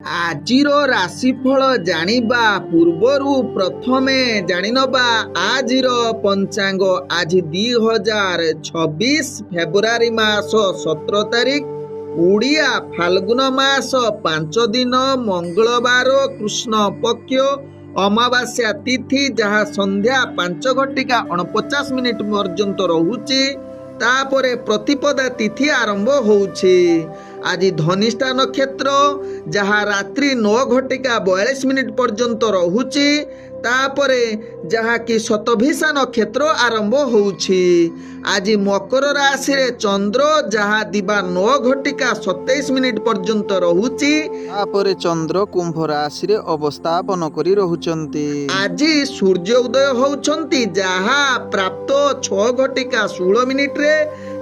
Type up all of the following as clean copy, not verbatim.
ଆଜିର ରାଶିଫଳ ଜାଣିବା ପୂର୍ବରୁ ପ୍ରଥମେ ଜାଣିନେବା ଆଜିର ପଞ୍ଚାଙ୍ଗ। ଆଜି 2026 ଫେବୃଆରୀ ମାସ 17 ତାରିଖ, ଓଡ଼ିଆ ଫାଲ୍ଗୁନ ମାସ 5 ଦିନ, ମଙ୍ଗଳବାର, କୃଷ୍ଣ ପକ୍ଷ, ଅମାବାସ୍ୟା ତିଥି, ଯାହା ସନ୍ଧ୍ୟା 5:49 ପର୍ଯ୍ୟନ୍ତ ରହୁଛି। ତାପରେ ପ୍ରତିପଦା ତିଥି ଆରମ୍ଭ ହେଉଛି। ଆଜି ଧନିଷ୍ଠା ନକ୍ଷତ୍ର, ଯାହା ରାତ୍ରି 9:42 ପର୍ଯ୍ୟନ୍ତ ରହୁଛି। ତାପରେ ଯାହାକି ଶତଭିଷା ନକ୍ଷତ୍ର ଆରମ୍ଭ ହେଉଛି। ଆଜି ମକର ରାଶିରେ ଚନ୍ଦ୍ର, ଯାହା ଦିବା 9:27 ପର୍ଯ୍ୟନ୍ତ ରହୁଛି। ତାପରେ ଚନ୍ଦ୍ର କୁମ୍ଭ ରାଶିରେ ଅବସ୍ଥାପନ କରି ରହୁଛନ୍ତି। ଆଜି ସୂର୍ଯ୍ୟ ଉଦୟ ହେଉଛନ୍ତି, ଯାହା ପ୍ରାପ୍ତ 6:16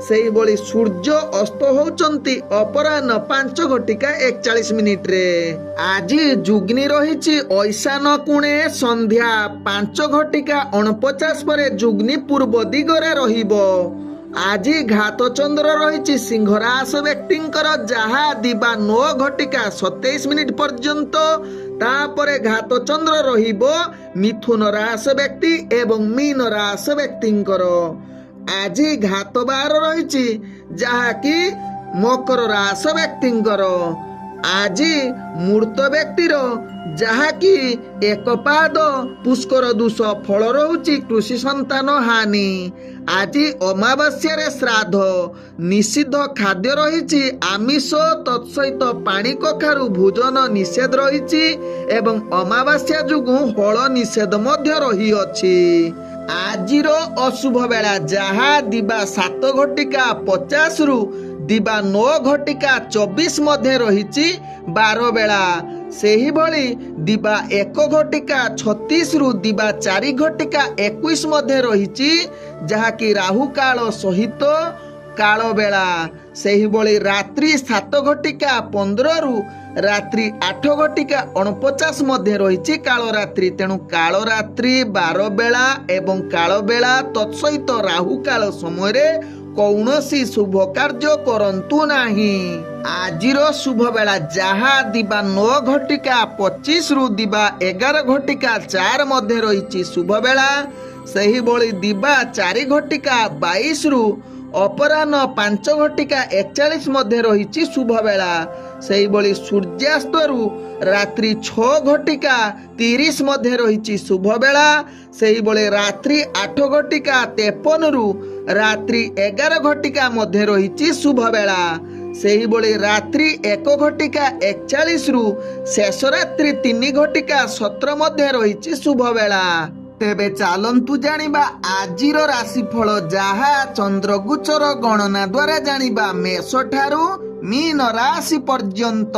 ସେଇଭଳି ସୂର୍ଯ୍ୟ ଅସ୍ତ ହେଉଛନ୍ତି ଅପରାହ୍ନ 5:41। ଆଜି ଯୁଗ୍ନି ରହିଛି ଐଶାନ କୋଣେ, ସନ୍ଧ୍ୟା 5:49 ପରେ ଯୁଗ୍ନି ପୂର୍ବ ଦିଗରେ ରହିବ। ଆଜି ଘାତ ଚନ୍ଦ୍ର ରହିଛି ସିଂହ ରାଶି ବ୍ୟକ୍ତିଙ୍କର, ଯାହା ଦିବା 9:27 ପର୍ଯ୍ୟନ୍ତ। ତାପରେ ଘାତ ଚନ୍ଦ୍ର ରହିବ ମିଥୁନ ରାଶି ବ୍ୟକ୍ତି ଏବଂ ମୀନ ରାଶି ବ୍ୟକ୍ତିଙ୍କର। ଆଜି ଘାତ ବାର ରହିଛି, ଯାହାକି ମକର ରାଶି ବ୍ୟକ୍ତିଙ୍କର। ଆଜି ମୂର୍ତ୍ତ ବ୍ୟକ୍ତିର, ଯାହାକି ଏକପାଦ ପୁଷ୍କର ଦୋଷ ଫଳ ରହୁଛି କୃଷି ସନ୍ତାନ ହାନି। ଆଜି ଅମାବାସ୍ୟାରେ ଶ୍ରାଦ୍ଧ, ନିଷିଦ୍ଧ ଖାଦ୍ୟ ରହିଛି ଆମିଷ, ତତ୍ସହିତ ପାଣି କଖାରୁ ଭୋଜନ ନିଷେଧ ରହିଛି ଏବଂ ଅମାବାସ୍ୟା ଯୋଗୁଁ ହଳ ନିଷେଧ ମଧ୍ୟ ରହିଅଛି। ଆଜିର ଅଶୁଭ ବେଳା, ଯାହା ଦିବା 7:50 ଦିବା 9:24 ମଧ୍ୟ ରହିଛି 12 ବେଳା। ସେହିଭଳି ଦିବା 1:36 ଦିବା 4:21 ମଧ୍ୟ ରହିଛି, ଯାହାକି ରାହୁ କାଳ ସହିତ କାଳ ବେଳା। ସେହିଭଳି ରାତ୍ରି 7:15 ରାତ୍ରି 8:49 ମଧ୍ୟ ରହିଛି କାଳରାତ୍ରି। ତେଣୁ କାଳରାତ୍ରି, 12 ବେଳା ଏବଂ କାଳ ବେଳା ତତ୍ସହିତ ରାହୁ କାଳ ସମୟରେ କୌଣସି ଶୁଭ କାର୍ଯ୍ୟ କରନ୍ତୁ ନାହିଁ। ଆଜିର ଶୁଭ ବେଳା, ଯାହା ଦିବା 9:25 ଦିବା 11:04 ମଧ୍ୟ ରହିଛି ଶୁଭ ବେଳା। ସେହିଭଳି ଦିବା 4:22 ଅପରାହ୍ନ 5:41 ମଧ୍ୟ ରହିଛି ଶୁଭ ବେଳା। ସେହିଭଳି ସୂର୍ଯ୍ୟାସ୍ତରୁ ରାତ୍ରି 6:30 ମଧ୍ୟ ରହିଛି ଶୁଭ ବେଳା। ସେହିଭଳି ରାତ୍ରି 8:53 ରାତ୍ରି 11 ମଧ୍ୟ ରହିଛି ଶୁଭ ବେଳା। ସେହିଭଳି ରାତ୍ରି 1:41 ଶେଷ ରାତ୍ରି 3:17 ମଧ୍ୟ ରହିଛି ଶୁଭ ବେଳା। ତେବେ ଚାଲନ୍ତୁ ଜାଣିବା ଆଜିର ରାଶିଫଳ, ଯାହା ଚନ୍ଦ୍ରଗୋଚର ଗଣନା ଦ୍ୱାରା ଜାଣିବା ମେଷ ଠାରୁ ମୀନ ରାଶି ପର୍ଯ୍ୟନ୍ତ।